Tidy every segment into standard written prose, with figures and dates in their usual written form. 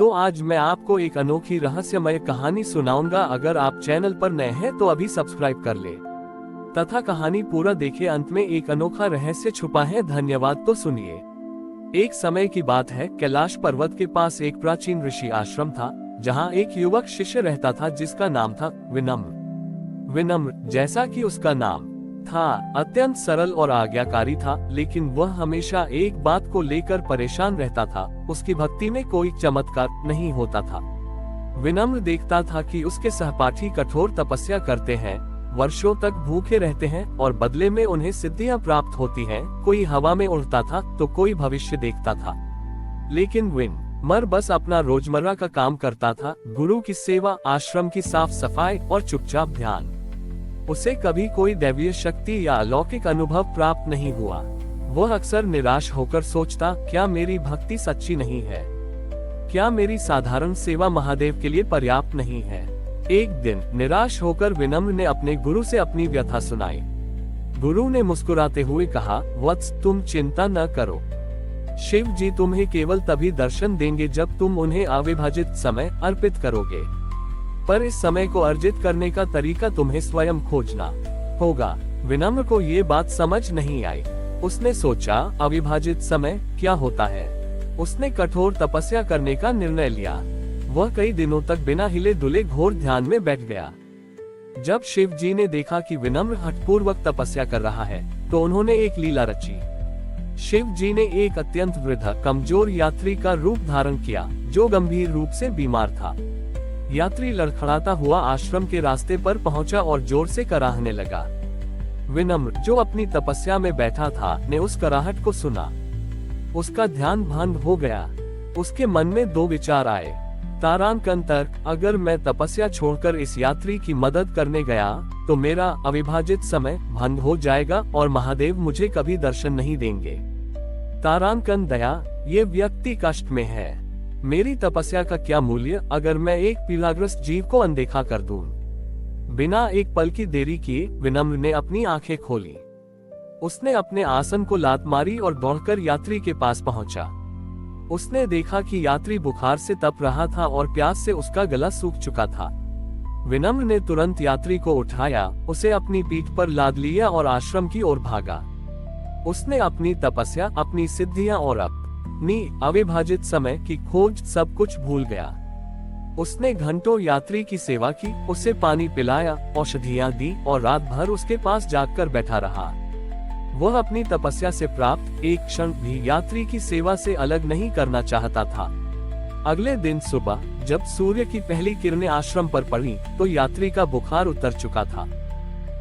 तो आज मैं आपको एक अनोखी रहस्यमय कहानी सुनाऊंगा। अगर आप चैनल पर नए हैं तो अभी सब्सक्राइब कर ले तथा कहानी पूरा देखे। अंत में एक अनोखा रहस्य छुपा है। धन्यवाद। तो सुनिए। एक समय की बात है, कैलाश पर्वत के पास एक प्राचीन ऋषि आश्रम था, जहाँ एक युवक शिष्य रहता था जिसका नाम था विनम्र। विनम्र, जैसा कि उसका नाम था, अत्यंत सरल और आज्ञाकारी था, लेकिन वह हमेशा एक बात को लेकर परेशान रहता था, उसकी भक्ति में कोई चमत्कार नहीं होता था। विनम्र देखता था कि उसके सहपाठी कठोर तपस्या करते हैं, वर्षों तक भूखे रहते हैं और बदले में उन्हें सिद्धियां प्राप्त होती हैं। कोई हवा में उड़ता था तो कोई भविष्य देखता था, लेकिन विनम्र बस अपना रोजमर्रा का काम करता था, गुरु की सेवा, आश्रम की साफ सफाई और चुपचाप ध्यान। उसे कभी कोई दैवीय शक्ति या अलौकिक अनुभव प्राप्त नहीं हुआ। वह अक्सर निराश होकर सोचता, क्या मेरी भक्ति सच्ची नहीं है? क्या मेरी साधारण सेवा महादेव के लिए पर्याप्त नहीं है? एक दिन निराश होकर विनम्र ने अपने गुरु से अपनी व्यथा सुनाई। गुरु ने मुस्कुराते हुए कहा, वत्स, तुम चिंता न करो। शिव जी तुम्हें केवल तभी दर्शन देंगे जब तुम उन्हें अविभाजित समय अर्पित करोगे, पर इस समय को अर्जित करने का तरीका तुम्हें स्वयं खोजना होगा। विनम्र को ये बात समझ नहीं आई। उसने सोचा, अविभाजित समय क्या होता है? उसने कठोर तपस्या करने का निर्णय लिया। वह कई दिनों तक बिना हिले डुले घोर ध्यान में बैठ गया। जब शिव जी ने देखा कि विनम्र हठपूर्वक तपस्या कर रहा है, तो उन्होंने एक लीला रची। शिव जी ने एक अत्यंत वृद्ध कमजोर यात्री का रूप धारण किया, जो गंभीर रूप से बीमार था। यात्री लड़खड़ाता हुआ आश्रम के रास्ते पर पहुंचा और जोर से कराहने लगा। विनम्र, जो अपनी तपस्या में बैठा था, ने उस कराहट को सुना। उसका ध्यान भंग हो गया। उसके मन में दो विचार आए। तारांकन तर्क, अगर मैं तपस्या छोड़कर इस यात्री की मदद करने गया तो मेरा अविभाजित समय भंग हो जाएगा और महादेव मुझे कभी दर्शन नहीं देंगे। तारांकन दया, ये व्यक्ति कष्ट में है। मेरी तपस्या का क्या मूल्य अगर मैं एक पीड़ाग्रस्त जीव को अनदेखा कर दूं? बिना एक पल की देरी किए विनम्र ने अपनी आंखें खोली। उसने अपने आसन को लात मारी और दौड़कर यात्री के पास पहुंचा। उसने देखा कि यात्री बुखार से तप रहा था और प्यास से उसका गला सूख चुका था। विनम्र ने तुरंत यात्री को उठाया, उसे अपनी पीठ पर लाद लिया और आश्रम की ओर भागा। उसने अपनी तपस्या, अपनी सिद्धियां और अपनी अविभाजित समय की खोज सब कुछ भूल गया। उसने घंटों यात्री की सेवा की, उसे पानी पिलाया, औषधियां दी और रात भर उसके पास जागकर बैठा रहा। वह अपनी तपस्या से प्राप्त एक क्षण भी यात्री की सेवा से अलग नहीं करना चाहता था। अगले दिन सुबह जब सूर्य की पहली किरणें आश्रम पर पड़ी तो यात्री का बुखार उतर चुका था।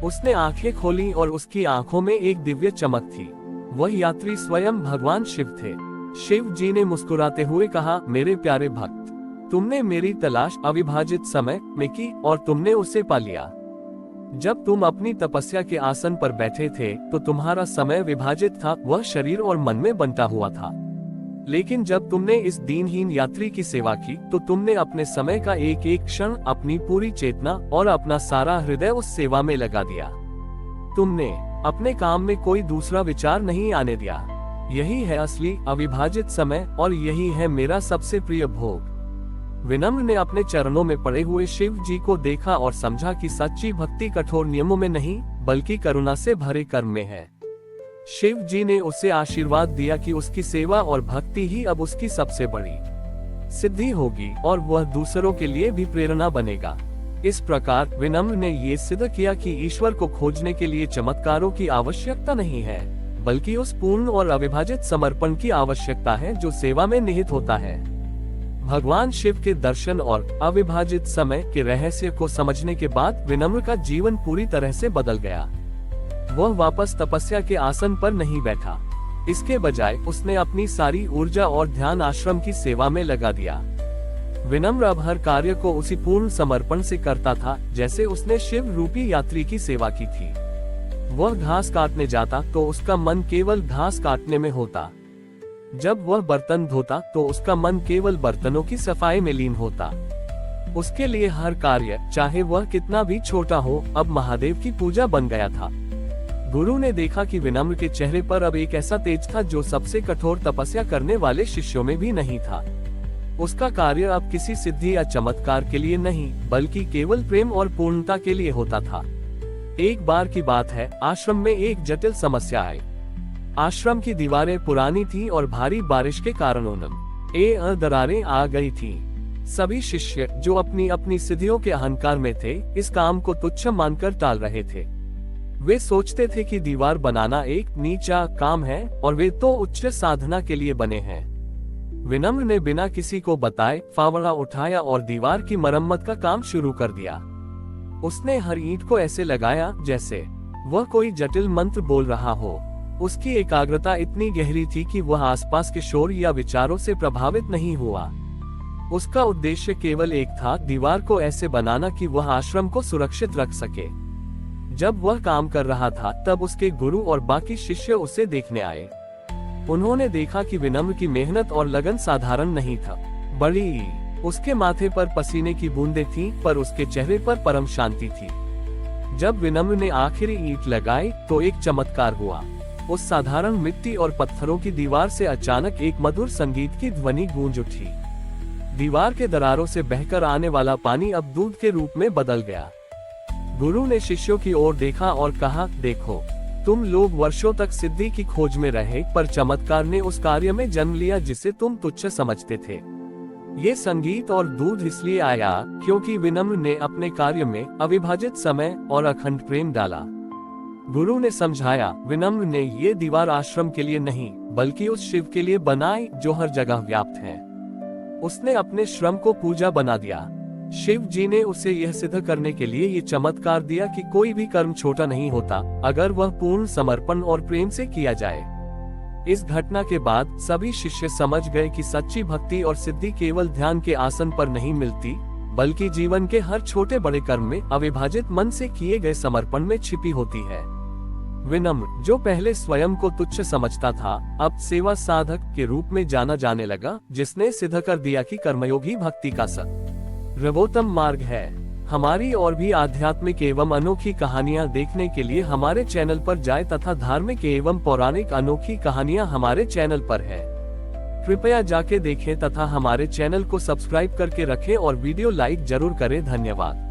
उसने आंखें खोली और उसकी आंखों में एक दिव्य चमक थी। वह यात्री स्वयं भगवान शिव थे। शिव जी ने मुस्कुराते हुए कहा, मेरे प्यारे भक्त, तुमने मेरी तलाश अविभाजित समय में की और तुमने उसे पा लिया। जब तुम अपनी तपस्या के आसन पर बैठे थे तो तुम्हारा समय विभाजित था, वह शरीर और मन में बंटा हुआ था। लेकिन जब तुमने इस दीनहीन यात्री की सेवा की तो तुमने अपने समय का एक एक क्षण, अपनी पूरी चेतना और अपना सारा हृदय उस सेवा में लगा दिया। तुमने अपने काम में कोई दूसरा विचार नहीं आने दिया। यही है असली अविभाजित समय और यही है मेरा सबसे प्रिय भोग। विनम्र ने अपने चरणों में पड़े हुए शिव जी को देखा और समझा कि सच्ची भक्ति कठोर नियमों में नहीं बल्कि करुणा से भरे कर्म में है। शिव जी ने उसे आशीर्वाद दिया कि उसकी सेवा और भक्ति ही अब उसकी सबसे बड़ी सिद्धि होगी और वह दूसरों के लिए भी प्रेरणा बनेगा। इस प्रकार विनम्र ने ये सिद्ध किया कि ईश्वर को खोजने के लिए चमत्कारों की आवश्यकता नहीं है, बल्कि उस पूर्ण और अविभाजित समर्पण की आवश्यकता है जो सेवा में निहित होता है। भगवान शिव के दर्शन और अविभाजित समय के रहस्य को समझने के बाद विनम्र का जीवन पूरी तरह से बदल गया। वह वापस तपस्या के आसन पर नहीं बैठा। इसके बजाय उसने अपनी सारी ऊर्जा और ध्यान आश्रम की सेवा में लगा दिया। विनम्र अब हर कार्य को उसी पूर्ण समर्पण से करता था जैसे उसने शिव रूपी यात्री की सेवा की थी। वह घास काटने जाता तो उसका मन केवल घास काटने में होता। जब वह बर्तन धोता तो उसका मन केवल बर्तनों की सफाई में लीन होता। उसके लिए हर कार्य, चाहे वह कितना भी छोटा हो, अब महादेव की पूजा बन गया था। गुरु ने देखा कि विनम्र के चेहरे पर अब एक ऐसा तेज था जो सबसे कठोर तपस्या करने वाले शिष्यों में भी नहीं था। उसका कार्य अब किसी सिद्धि या चमत्कार के लिए नहीं, बल्कि केवल प्रेम और पूर्णता के लिए होता था। एक बार की बात है, आश्रम में एक जटिल समस्या आई। आश्रम की दीवारें पुरानी थीं और भारी बारिश के कारण उनमें दरारें आ गई थीं। सभी शिष्य जो अपनी अपनी सिद्धियों के अहंकार में थे, इस काम को तुच्छ मानकर टाल रहे थे। वे सोचते थे कि दीवार बनाना एक नीचा काम है और वे तो उच्च साधना के लिए बने हैं। विनम्र ने बिना किसी को बताए फावड़ा उठाया और दीवार की मरम्मत का काम शुरू कर दिया। उसने हर ईंट को ऐसे लगाया जैसे वह कोई जटिल मंत्र बोल रहा हो। उसकी एकाग्रता इतनी गहरी थी कि वह आसपास के शोर या विचारों से प्रभावित नहीं हुआ। उसका उद्देश्य केवल एक था, दीवार को ऐसे बनाना कि वह आश्रम को सुरक्षित रख सके। जब वह काम कर रहा था, तब उसके गुरु और बाकी शिष्य उसे देखने आए। उन्होंने देखा कि विनम्र की मेहनत और लगन साधारण नहीं था। बड़ी उसके माथे पर पसीने की बूंदें थीं, पर उसके चेहरे पर परम शांति थी। जब विनम्र ने आखिरी ईंट लगाई तो एक चमत्कार हुआ। उस साधारण मिट्टी और पत्थरों की दीवार से अचानक एक मधुर संगीत की ध्वनि गूंज उठी। दीवार के दरारों से बहकर आने वाला पानी अब दूध के रूप में बदल गया। गुरु ने शिष्यों की ओर देखा और कहा, देखो, तुम लोग वर्षों तक सिद्धि की खोज में रहे, पर चमत्कार ने उस कार्य में जन्म लिया जिसे तुम तुच्छ समझते थे। ये संगीत और दूध इसलिए आया क्योंकि विनम्र ने अपने कार्य में अविभाजित समय और अखंड प्रेम डाला। गुरु ने समझाया, विनम्र ने ये दीवार आश्रम के लिए नहीं, बल्कि उस शिव के लिए बनाई जो हर जगह व्याप्त है। उसने अपने श्रम को पूजा बना दिया। शिव जी ने उसे यह सिद्ध करने के लिए ये चमत्कार दिया कि कोई भी कर्म छोटा नहीं होता, अगर वह पूर्ण समर्पण और प्रेम से किया जाए। इस घटना के बाद सभी शिष्य समझ गए कि सच्ची भक्ति और सिद्धि केवल ध्यान के आसन पर नहीं मिलती, बल्कि जीवन के हर छोटे बड़े कर्म में अविभाजित मन से किए गए समर्पण में छिपी होती है। विनम्र, जो पहले स्वयं को तुच्छ समझता था, अब सेवा साधक के रूप में जाना जाने लगा, जिसने सिद्ध कर दिया कि कर्मयोग ही भक्ति का सर्वोत्तम मार्ग है। हमारी और भी आध्यात्मिक एवं अनोखी कहानियाँ देखने के लिए हमारे चैनल पर जाएं तथा धार्मिक एवं पौराणिक अनोखी कहानियाँ हमारे चैनल पर है। कृपया जाके देखें तथा हमारे चैनल को सब्सक्राइब करके रखें और वीडियो लाइक जरूर करें। धन्यवाद।